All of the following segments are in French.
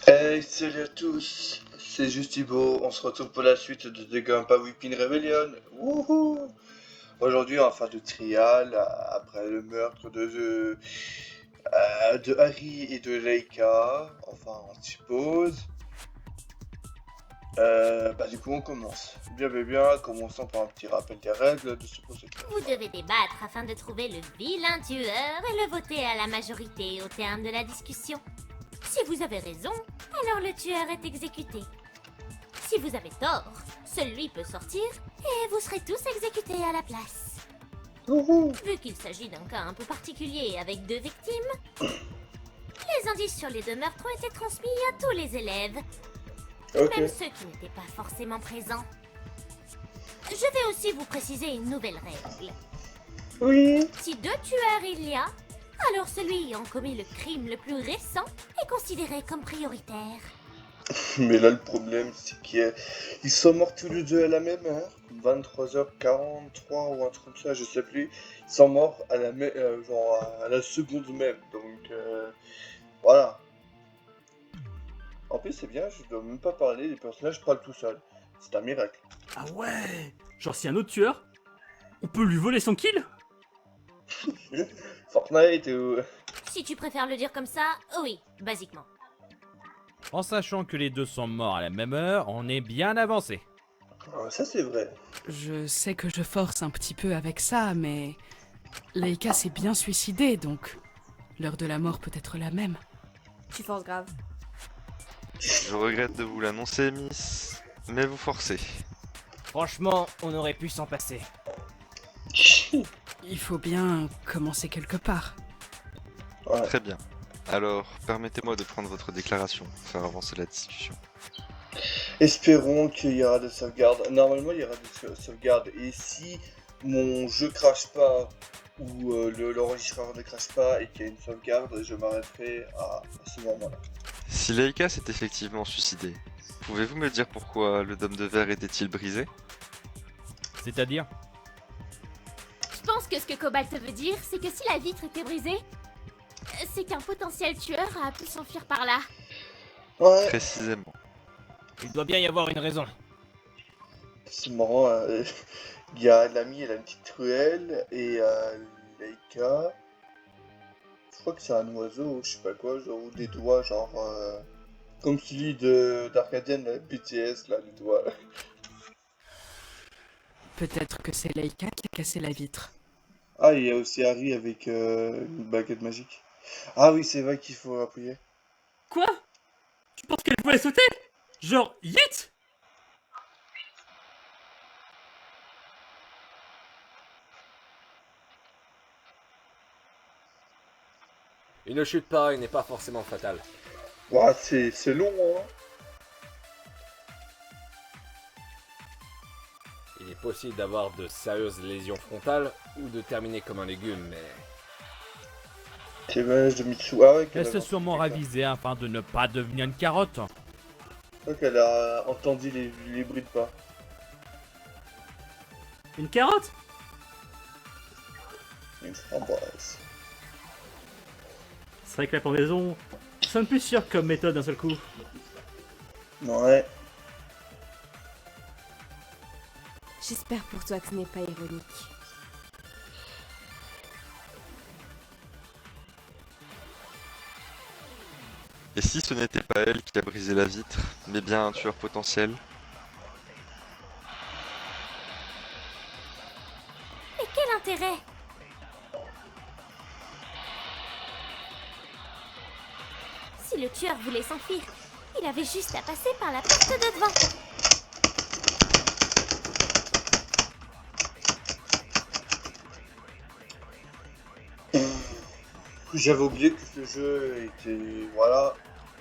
Hey, salut à tous, c'est Justibo, on se retrouve pour la suite de The Grandpa Weeping Rebellion. Wouhou! Aujourd'hui, on va faire du trial après le meurtre de Harry et de Leica. Enfin, on suppose. Du coup, on commence. Bien, commençons par un petit rappel des règles de ce procédé. Vous devez débattre afin de trouver le vilain tueur et le voter à la majorité au terme de la discussion. Si vous avez raison, alors le tueur est exécuté. Si vous avez tort, celui peut sortir et vous serez tous exécutés à la place. Wouhou! Vu qu'il s'agit d'un cas un peu particulier avec 2 victimes, les indices sur les 2 meurtres ont été transmis à tous les élèves, Ok. même ceux qui n'étaient pas forcément présents. Je vais aussi vous préciser une nouvelle règle. Oui. Si 2 tueurs il y a, alors celui ayant commis le crime le plus récent est considéré comme prioritaire. Mais là, le problème, c'est qu'ils sont morts tous les deux à la même heure, 23h43 ou un truc comme ça, je sais plus. Ils sont morts à la même, genre à la seconde même, donc voilà. En plus, c'est bien, je dois même pas parler, les personnages parlent tout seuls. C'est un miracle. Ah ouais. Genre si un autre tueur, on peut lui voler son kill? Fortnite ou... Si tu préfères le dire comme ça, oui, basiquement. En sachant que les deux sont morts à la même heure, on est bien avancé. Ah, ça, c'est vrai. Je sais que je force un petit peu avec ça, mais Leica s'est bien suicidée, donc l'heure de la mort peut être la même. Tu forces grave. Je regrette de vous l'annoncer, Miss, mais vous forcez. Franchement, on aurait pu s'en passer. Il faut bien commencer quelque part. Ouais. Très bien. Alors, permettez-moi de prendre votre déclaration pour faire avancer la discussion. Espérons qu'il y aura des sauvegardes. Normalement, il y aura des sauvegardes. Et si mon jeu crache pas ou l'enregistreur ne crache pas et qu'il y a une sauvegarde, je m'arrêterai à ce moment-là. Si Leica s'est effectivement suicidé, pouvez-vous me dire pourquoi le dôme de verre était-il brisé? C'est-à-dire? Je pense que ce que Cobalt veut dire, c'est que si la vitre était brisée, c'est qu'un potentiel tueur a pu s'enfuir par là. Ouais, Précisément. Il doit bien y avoir une raison. c'est marrant. Il y a l'ami, elle a une petite ruelle et Leica. Je crois que c'est un oiseau, je sais pas quoi, genre ou des doigts, genre comme celui de d'Arcadian, la BTS, là, les doigts. Peut-être que c'est Leica qui a cassé la vitre. Ah, il y a aussi Harry avec une baguette magique. Ah oui, c'est vrai qu'il faut appuyer. Quoi? Tu penses qu'elle pouvait sauter? Genre, yeet? Une chute pareille n'est pas forcément fatale. Ouah, c'est long, hein. Il est possible d'avoir de sérieuses lésions frontales ou de terminer comme un légume, mais... Témoignage de Mitsu. Ah ouais, qu'elle Elle s'est avait sûrement entendu ça. ravisée afin de ne pas devenir une carotte. Je crois qu'elle a entendu les bruits de pas. Une carotte? Une framboise. C'est vrai que la pendaison sonne plus sûr comme méthode d'un seul coup. Ouais. J'espère pour toi que ce n'est pas ironique. Et si ce n'était pas elle qui a brisé la vitre, mais bien un tueur potentiel? Mais quel intérêt? Si le tueur voulait s'enfuir, il avait juste à passer par la porte de devant. J'avais oublié que ce jeu était... Voilà.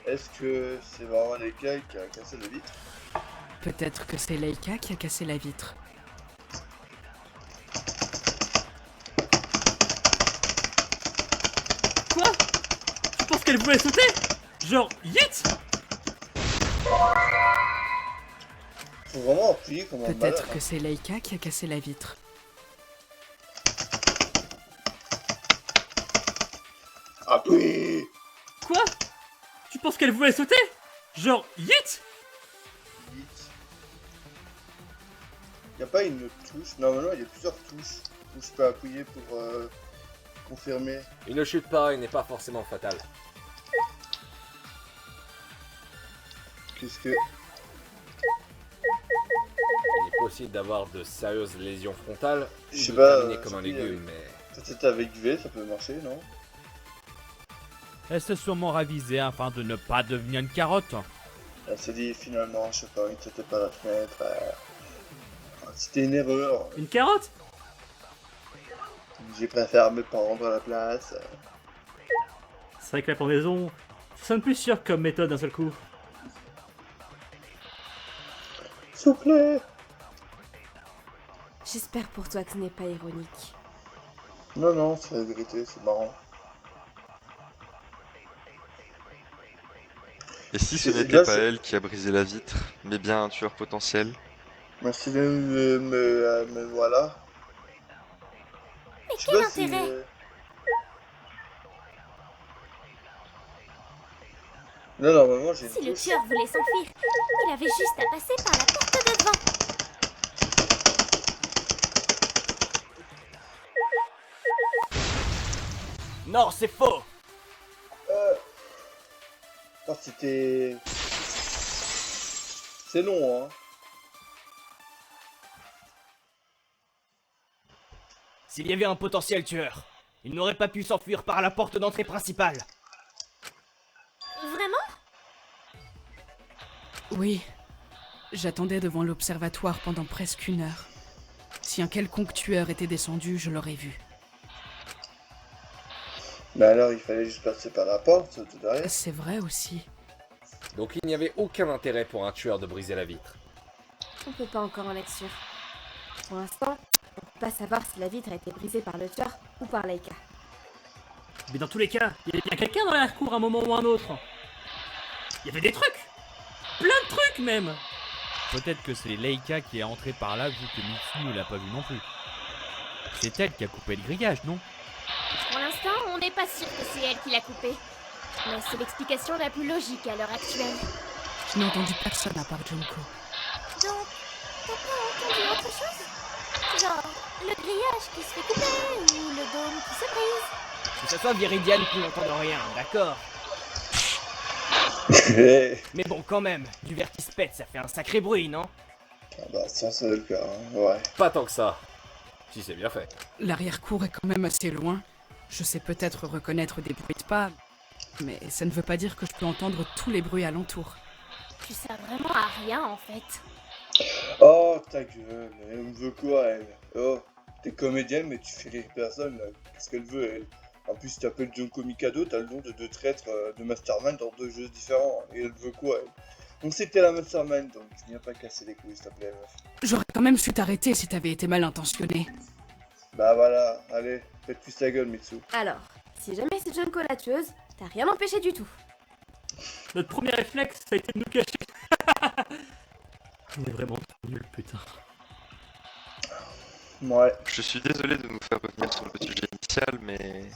Est-ce que c'est vraiment Leica qui a cassé la vitre? Peut-être que c'est Leica qui a cassé la vitre. Quoi? Tu penses qu'elle pouvait sauter? Genre, yeet? Faut vraiment appuyer comme un malade. Peut-être que c'est Leica qui a cassé la vitre. Appuie! Quoi? Tu penses qu'elle pouvait sauter? Genre, yeet! Y a pas une touche? Non, il y a plusieurs touches où je peux appuyer pour confirmer. Une chute pareille n'est pas forcément fatale. Qu'est-ce que... Il est possible d'avoir de sérieuses lésions frontales ou Je sais de pas, terminer comme un je sais pas, légume, mais... Peut-être avec V, ça peut marcher, non? Elle s'est sûrement ravisée afin de ne pas devenir une carotte. Elle s'est dit finalement, je sais pas, il c'était pas la fenêtre. C'était une erreur. Une carotte? J'ai préféré me prendre à la place. C'est vrai que la pendaison, ça sonne plus sûr comme méthode d'un seul coup. S'il vous plaît. J'espère pour toi que ce n'est pas ironique. Non, c'est la vérité, c'est marrant. Et si ce Et n'était là, pas c'est- elle qui a brisé la vitre, mais bien un tueur potentiel? Merci de me voilà. Mais Je sais quel pas si, intérêt? Non, normalement j'ai une Si le touche. tueur voulait s'enfuir, il avait juste à passer par la porte de devant. Non, c'est faux. Oh, c'était... C'est long, hein. S'il y avait un potentiel tueur, il n'aurait pas pu s'enfuir par la porte d'entrée principale. Vraiment? Oui. J'attendais devant l'observatoire pendant presque 1 heure. Si un quelconque tueur était descendu, je l'aurais vu. Mais alors il fallait juste passer par la porte de derrière. C'est vrai aussi. Donc il n'y avait aucun intérêt pour un tueur de briser la vitre. On peut pas encore en être sûr. Pour l'instant, on peut pas savoir si la vitre a été brisée par le tueur ou par Laika. Mais dans tous les cas, il y avait bien quelqu'un dans la cour à un moment ou à un autre. Il y avait des trucs! Plein de trucs même! Peut-être que c'est Leika qui est entrée par là vu que Mitsu ne l'a pas vu non plus. C'est elle qui a coupé le grillage, non? Pour l'instant, on n'est pas sûr que c'est elle qui l'a coupé. Mais c'est l'explication la plus logique à l'heure actuelle. Je n'ai entendu personne à part Junko. Donc, t'as pas entendu autre chose? Genre, le grillage qui se fait couper ou le dôme qui se brise? Que ce soit Viridiane qui n'entende rien, d'accord. Eh, Mais bon, quand même, du verre qui se pète, ça fait un sacré bruit, non? ah bah ça c'est le cas, hein. Ouais. Pas tant que ça. Si c'est bien fait. L'arrière-cour est quand même assez loin. Je sais peut-être reconnaître des bruits de pas, mais ça ne veut pas dire que je peux entendre tous les bruits alentour. Tu sers vraiment à rien en fait. Oh ta gueule, elle me veut quoi elle? Oh, t'es comédienne mais tu fais rire personne là. Qu'est-ce qu'elle veut elle? En plus si t'appelles Junko Mikado, t'as le nom de 2 traîtres de Mastermind dans 2 jeux différents. Et elle veut quoi elle? On sait que t'es la Mastermind donc viens pas casser les couilles s'il te plaît meuf. J'aurais quand même su t'arrêter si t'avais été mal intentionné. Bah voilà, allez, faites plus ta gueule Mitsu. Alors, si jamais c'est Junko la tueuse, t'as rien empêché du tout. Notre premier réflexe, ça a été de nous cacher. On est vraiment trop nuls, putain. Ouais. Je suis désolé de nous faire revenir sur le sujet initial, mais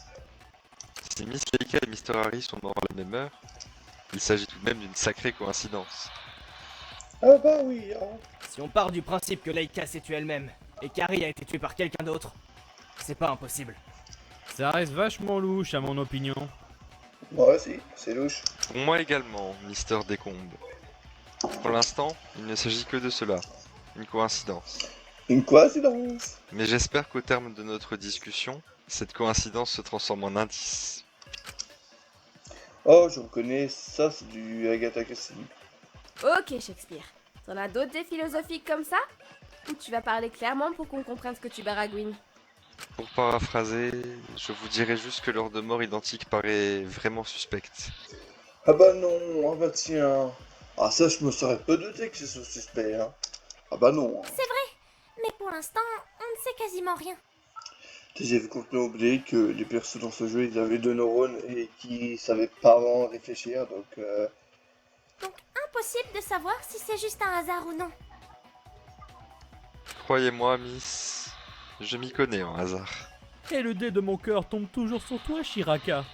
si Miss Leika et Mr. Harry sont morts à la même heure, il s'agit tout de même d'une sacrée coïncidence. Ah bah oui, hein. Si on part du principe que Laika s'est tuée elle-même, et qu'Harry a été tué par quelqu'un d'autre, c'est pas impossible. Ça reste vachement louche à mon opinion. Moi aussi, c'est louche. Pour moi également, Mister Décombe. Pour l'instant, il ne s'agit que de cela, une coïncidence. Une coïncidence. Mais j'espère qu'au terme de notre discussion, cette coïncidence se transforme en indice. Oh, je reconnais, ça c'est du Agatha Christie. Ok Shakespeare, t'en as d'autres des philosophiques comme ça? Ou tu vas parler clairement pour qu'on comprenne ce que tu baragouines? Pour paraphraser, je vous dirais juste que l'heure de mort identique paraît vraiment suspecte. Ah bah non, ah bah tiens. Ah ça je me serais pas douté que c'est ce suspect, hein. Ah bah non. C'est vrai, mais pour l'instant, on ne sait quasiment rien. J'ai complètement oublié que les persos dans ce jeu, ils avaient 2 neurones et qui savaient pas vraiment réfléchir, donc Donc impossible de savoir si c'est juste un hasard ou non. Croyez-moi, Miss, je m'y connais en hasard. Et le dé de mon cœur tombe toujours sur toi, Shiraka.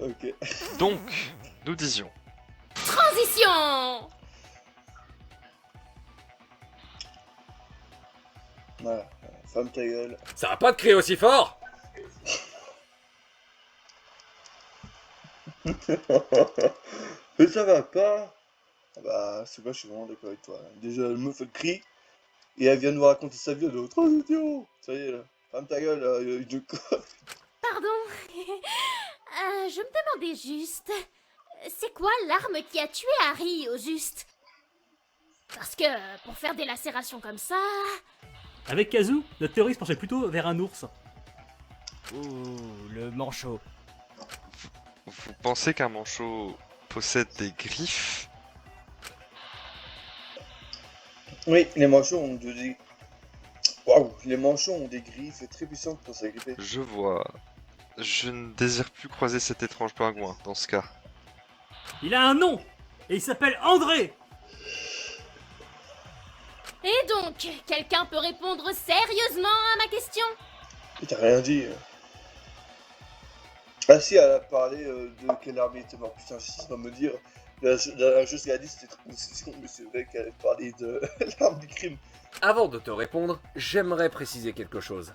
Ok. Donc, nous disions. Transition. Voilà. Ferme ta gueule. Ça va pas de crier aussi fort? Mais ça va pas. Ah bah, c'est pas, je suis vraiment d'accord avec toi. Déjà, elle me fait le cri. Et elle vient de nous raconter sa vie à l'autre. Oh, idiot. Ça y est, là. Ferme ta gueule, là. Je... Pardon. Je me demandais juste... C'est quoi l'arme qui a tué Harry, au juste? Parce que, pour faire des lacérations comme ça... Avec Kazu, notre théorie se penchait plutôt vers un ours. Ouh, le manchot. Vous pensez qu'un manchot possède des griffes? Oui, les manchots ont des... Waouh, les manchots ont des griffes très puissantes pour s'agripper. Je vois. Je ne désire plus croiser cet étrange pingouin, dans ce cas. Il a un nom et il s'appelle André. Et donc, quelqu'un peut répondre sérieusement à ma question? T'as rien dit. Ah si, elle a parlé de quelle armée était mort. Putain, si, ça va me dire. La chose qu'elle a dit, c'était transition, mais c'est vrai qu'elle a parlé de l'arme du crime. Avant de te répondre, j'aimerais préciser quelque chose.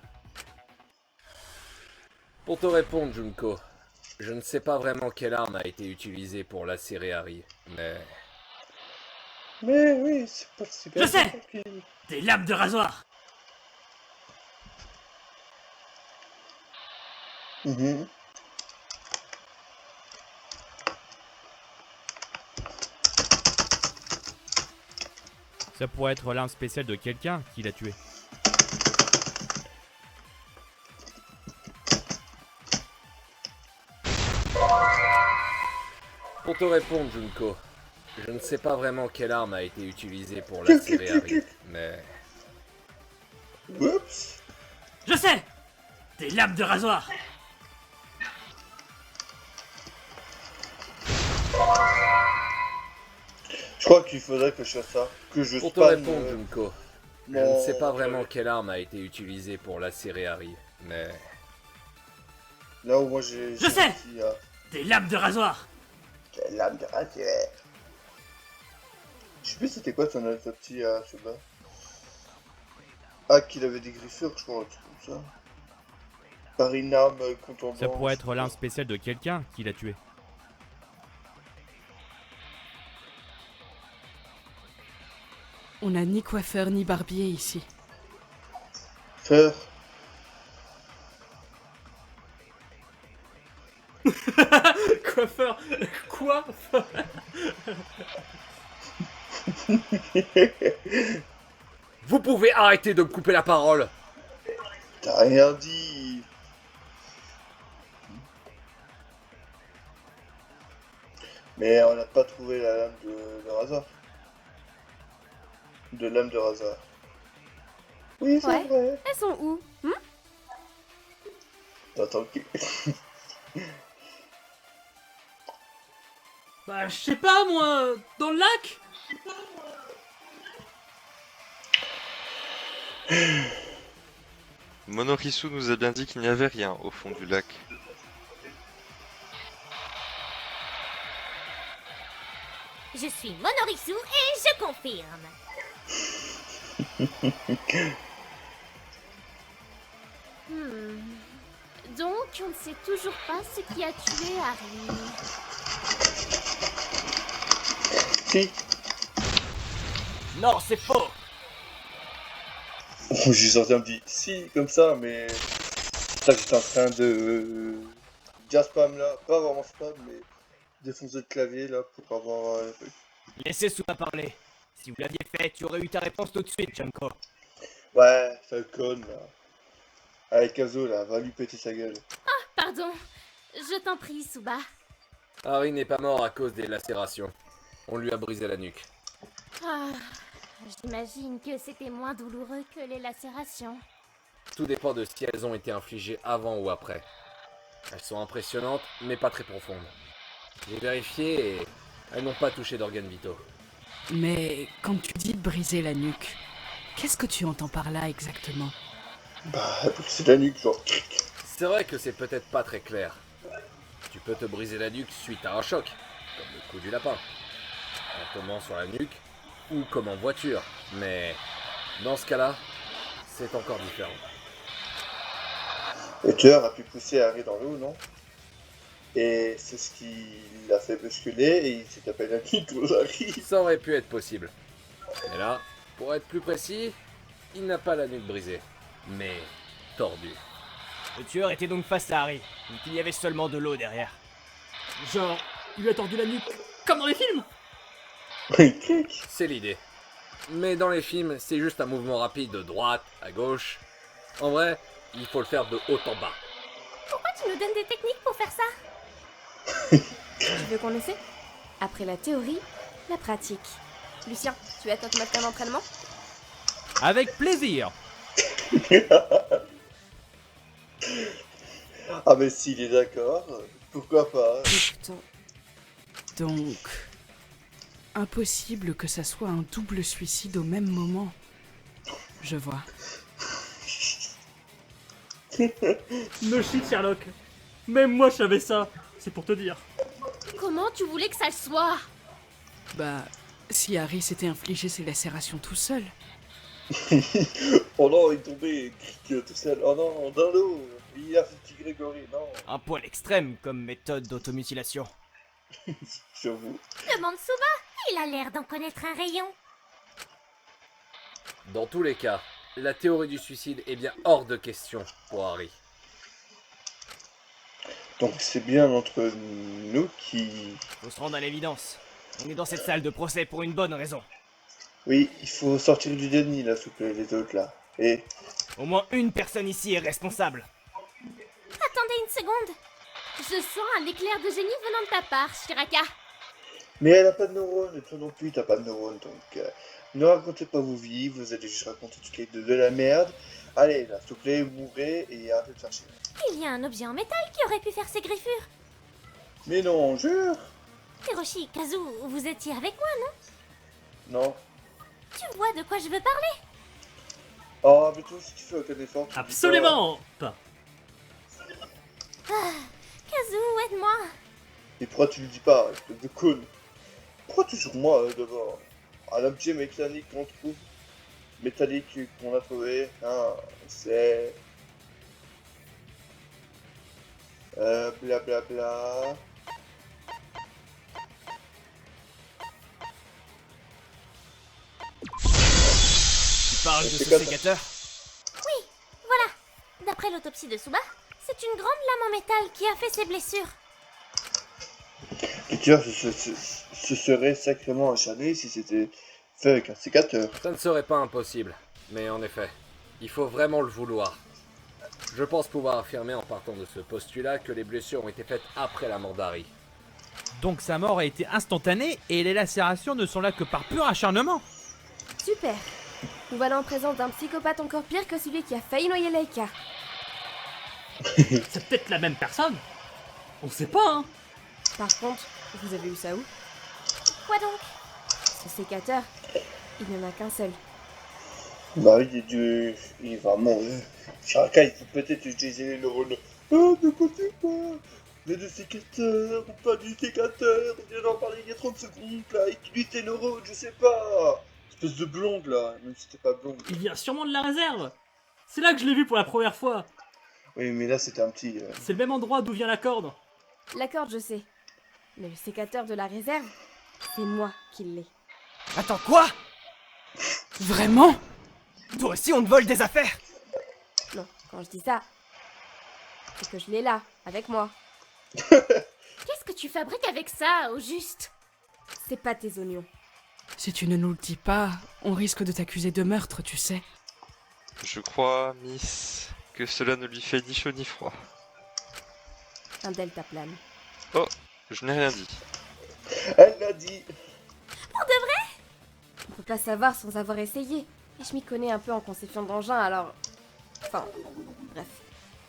Pour te répondre, Junko, je ne sais pas vraiment quelle arme a été utilisée pour lacérer Harry, mais... Mais oui, c'est pas si Je sais. Des lames de rasoir. Mhm. Ça pourrait être l'arme spéciale de quelqu'un qui l'a tué. Pour te répondre, Junko, je ne sais pas vraiment quelle arme a été utilisée pour lacérer Harry, mais... Oups. Je sais. Des lames de rasoir. Je crois qu'il faudrait que je fasse ça. Que je Pour te spam, répondre, Junko, je mon- ne sais pas vraiment quelle arme a été utilisée pour lacérer Harry, mais... Là où moi j'ai... Je sais. Dit, Des lames de rasoir. quelle lame de rasoir. Je sais plus c'était quoi son petit ce bas. Ah, qu'il avait des griffures, je crois, un truc comme ça. Par une arme contondante. Ça pourrait être l'arme spéciale de quelqu'un qui l'a tué. On n'a ni coiffeur ni barbier ici. Faire. Coiffeur. Quoi? Vous pouvez arrêter de me couper la parole! T'as rien dit. Mais on n'a pas trouvé la lame de rasoir. De lame de rasoir. Oui, c'est Ouais. vrai. Elles sont où? Attends, ok. Bah, je sais pas moi, dans le lac. Monorisu nous a bien dit qu'il n'y avait rien au fond du lac. Je suis Monorisu et je confirme. Donc, on ne sait toujours pas ce qui a tué Harry. Si. Non, c'est faux! J'ai sorti un petit si comme ça, mais ça j'étais en train de dire spam là, pas vraiment spam, mais défoncer le clavier là pour avoir un truc. Laissez Souba parler. Si vous l'aviez fait, tu aurais eu ta réponse tout de suite, Junko. Ouais, Falcon là. Avec Kazo là, va lui péter sa gueule. Pardon, je t'en prie, Suba. Harry n'est pas mort à cause des lacérations. On lui a brisé la nuque. Ah, j'imagine que c'était moins douloureux que les lacérations. Tout dépend de si elles ont été infligées avant ou après. Elles sont impressionnantes, mais pas très profondes. J'ai vérifié et elles n'ont pas touché d'organes vitaux. Mais quand tu dis briser la nuque, qu'est-ce que tu entends par là exactement? Bah, c'est la nuque genre. C'est vrai que c'est peut-être pas très clair. Tu tu peux te briser la nuque suite à un choc, comme le coup du lapin, en tombant sur la nuque, ou comme en voiture, mais dans ce cas-là, c'est encore différent. Le tueur a pu pousser Harry dans l'eau, non? Et c'est ce qui l'a fait basculer et il s'est tapé la nuque aux Harry. Ça aurait pu être possible. Mais là, pour être plus précis, il n'a pas la nuque brisée, mais tordue. Le tueur était donc face à Harry, donc il y avait seulement de l'eau derrière. Genre, il lui a tordu la nuque, comme dans les films. Clic. C'est l'idée. Mais dans les films, c'est juste un mouvement rapide de droite à gauche. En vrai, il faut le faire de haut en bas. Pourquoi tu nous donnes des techniques pour faire ça? Tu veux qu'on essaie? Après la théorie, la pratique. Lucien, tu es à notre matin d'entraînement? Avec plaisir. Ah mais s'il est d'accord, pourquoi pas? Putain. Donc, impossible que ça soit un double suicide au même moment. Je vois. No shit, Sherlock. Même moi, je savais ça. C'est pour te dire. Comment tu voulais que ça le soit? Bah, si Harry s'était infligé ses lacérations tout seul. Oh non, il est tombé, Cric, tout seul. Oh non, dans l'eau. Il a fait petit Grégory, non. Un poil extrême comme méthode d'automutilation. J'avoue. Demande Suba, il a l'air d'en connaître un rayon. Dans tous les cas, la théorie du suicide est bien hors de question pour Harry. Donc c'est bien entre nous qui... Faut se rendre à l'évidence. On est dans cette salle de procès pour une bonne raison. Oui, il faut sortir du déni là, s'il vous plaît, les autres là. Et... Au moins une personne ici est responsable. Attendez une seconde. Je sens un éclair de génie venant de ta part, Shiraka. Mais elle a pas de neurones, et toi non plus t'as pas de neurones, donc... ne racontez pas vos vies, vous allez juste raconter toutes les deux de la merde. Allez, là, s'il vous plaît, mourrez et arrêtez de chercher. Il y a un objet en métal qui aurait pu faire ces griffures. Mais non, jure. Hiroshi, Kazu, vous étiez avec moi, non? Non. Tu vois de quoi je veux parler? Oh, mais toi, si tu fais aucun effort, tu dis Absolument pas. Kazu, aide-moi. pas. Et pourquoi tu lui dis pas, espèce de con? Pourquoi toujours moi, d'abord? Ah, l'objet mécanique qu'on trouve, métallique qu'on a trouvé, hein, c'est... Blablabla... Tu parles de ce C'est comme ça. sécateur? Voilà. D'après l'autopsie de Suba, c'est une grande lame en métal qui a fait ses blessures. Le tueur se serait sacrément acharné si c'était fait avec un sécateur. Ça ne serait pas impossible, mais en effet, il faut vraiment le vouloir. Je pense pouvoir affirmer en partant de ce postulat que les blessures ont été faites après la mort d'Harry. Donc sa mort a été instantanée et les lacérations ne sont là que par pur acharnement. Super. Nous voilà en présence d'un psychopathe encore pire que celui qui a failli noyer Laika. C'est peut-être la même personne. On sait pas, hein. Par contre, vous avez vu ça où? Quoi donc? Ce sécateur, il n'y en a qu'un seul. Bah il est dû... Il est vraiment... Shiraka, il faut peut-être utiliser les neurones. Oh, ne pensez pas. Mais de sécateur, ou pas du sécateur. Il vient d'en parler il y a 30 secondes, là. Il utilise tes neurones, je sais pas. Espèce de blonde, là. Même si c'était pas blonde. Il vient sûrement de la réserve. C'est là que je l'ai vu pour la première fois. Oui, mais là, c'était un petit... C'est le même endroit d'où vient la corde. La corde, je sais. Mais le sécateur de la réserve, c'est moi qui l'ai. Attends, quoi? Vraiment? Toi aussi on te vole des affaires? Non, quand je dis ça, c'est que je l'ai là, avec moi. Qu'est-ce que tu fabriques avec ça, au juste? C'est pas tes oignons. Si tu ne nous le dis pas, on risque de t'accuser de meurtre, tu sais. Je crois, Miss, que cela ne lui fait ni chaud ni froid. Un deltaplane. Je n'ai rien dit. Elle l'a dit. On peut pas savoir sans avoir essayé. Et je m'y connais un peu en conception d'engins, alors... Enfin, bref.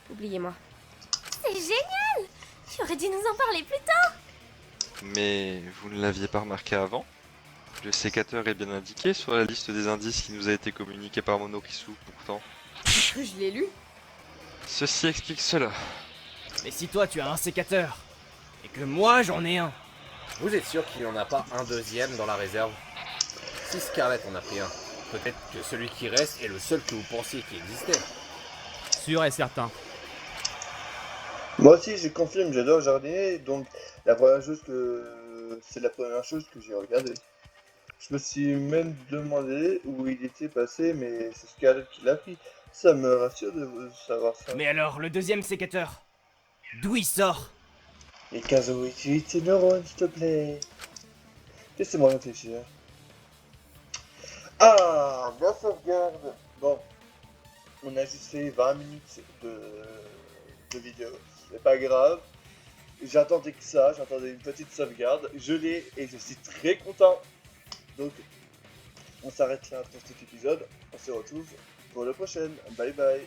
Oubliez-moi. C'est génial! Tu aurais dû nous en parler plus tôt! Mais vous ne l'aviez pas remarqué avant? Le sécateur est bien indiqué sur la liste des indices qui nous a été communiquée par Monorisu, pourtant. Est-ce que je l'ai lu? Ceci explique cela. Mais si toi tu as un sécateur, que moi j'en ai un. Vous êtes sûr qu'il n'y en a pas un deuxième dans la réserve? Si Scarlett en a pris un, peut-être que celui qui reste est le seul que vous pensiez qui existait. Sûr et certain. Moi aussi, je confirme, j'adore jardiner, donc la première chose que... c'est la première chose que j'ai regardée. Je me suis même demandé où il était passé, mais c'est Scarlett qui l'a pris. Ça me rassure de savoir ça. Mais alors, le deuxième sécateur, d'où il sort? Et 15 euros utilise tes neurones, s'il te plaît. Laissez-moi réfléchir. Ah, la sauvegarde. Bon, on a juste fait 20 minutes de vidéo. C'est pas grave. J'attendais que ça, j'attendais une petite sauvegarde. Je l'ai et je suis très content. Donc, on s'arrête là pour cet épisode. On se retrouve pour le prochain. Bye bye.